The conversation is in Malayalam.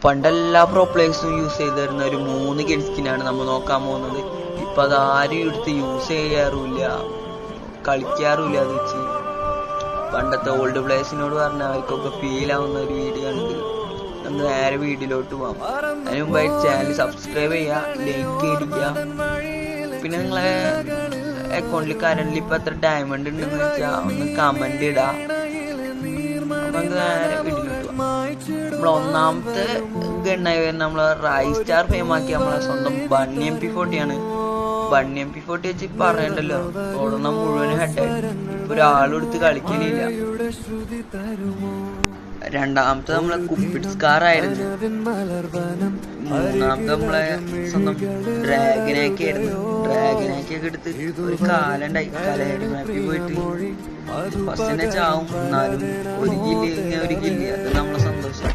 പണ്ടെല്ലാ പ്രോ പ്ലേയേഴ്സും യൂസ് ചെയ്തിരുന്ന ഒരു 3 ഗൺ സ്കിന്നാണ് നമ്മൾ നോക്കാൻ പോകുന്നത്. ഇപ്പൊ അത് ആരും എടുത്ത് യൂസ് ചെയ്യാറുമില്ല, കളിക്കാറുമില്ല. അത് വെച്ച് പണ്ടത്തെ ഓൾഡ് പ്ലേയേഴ്സിനോട് പറഞ്ഞാൽ അവർക്കൊക്കെ ഫീൽ ആവുന്ന ഒരു വീഡിയോ ആണിത്. നമ്മൾ നേരെ വീഡിയോയിലോട്ട് പോകാം. അതിന് മുമ്പായി ചാനൽ സബ്സ്ക്രൈബ് ചെയ്യുക, ലൈക്ക് അടിക്കുക. പിന്നെ നിങ്ങളെ അക്കൗണ്ടിൽ കറന്റ് ഇപ്പൊ എത്ര ഡയമണ്ട് ഉണ്ടെന്ന് വെച്ചാൽ ഒന്ന് കമന്റ് ഇടാം. അപ്പൊ നേരെ വീഡിയോയിലോട്ട് പോകാം. നമ്മൾ ഒന്നാമത്തെ ഗണ്ണായി വരുന്ന നമ്മളെ റൈസ് സ്റ്റാർ ഫെയിമാക്കി നമ്മളെ സ്വന്തം ബണ്ണി MP40 ആണ്. ബണ്ണി MP40 വെച്ച് പറയണ്ടല്ലോ, ഓടണം മുഴുവൻ ഹെഡായി. ഇപ്പൊ ഒരാളെടുത്ത് കളിക്കലില്ല. രണ്ടാമത്തെ നമ്മളെ കുപ്പിഡ് സ്കാർ ആയിരുന്നു. മൂന്നാമത്തെ നമ്മളെ സ്വന്തം ഡ്രാഗനാക്കി ആയിരുന്നു. ഡ്രാഗനാക്കി ഒക്കെ എടുത്ത് ഒരു കാലുണ്ടായി. കലഹരി മാപ്പിൽ പോയിട്ട് ഫസ്റ്റ് തന്നെ ചാവും, എന്നാലും ഒരു കില്ല് അത് നമ്മളെ സന്തോഷം.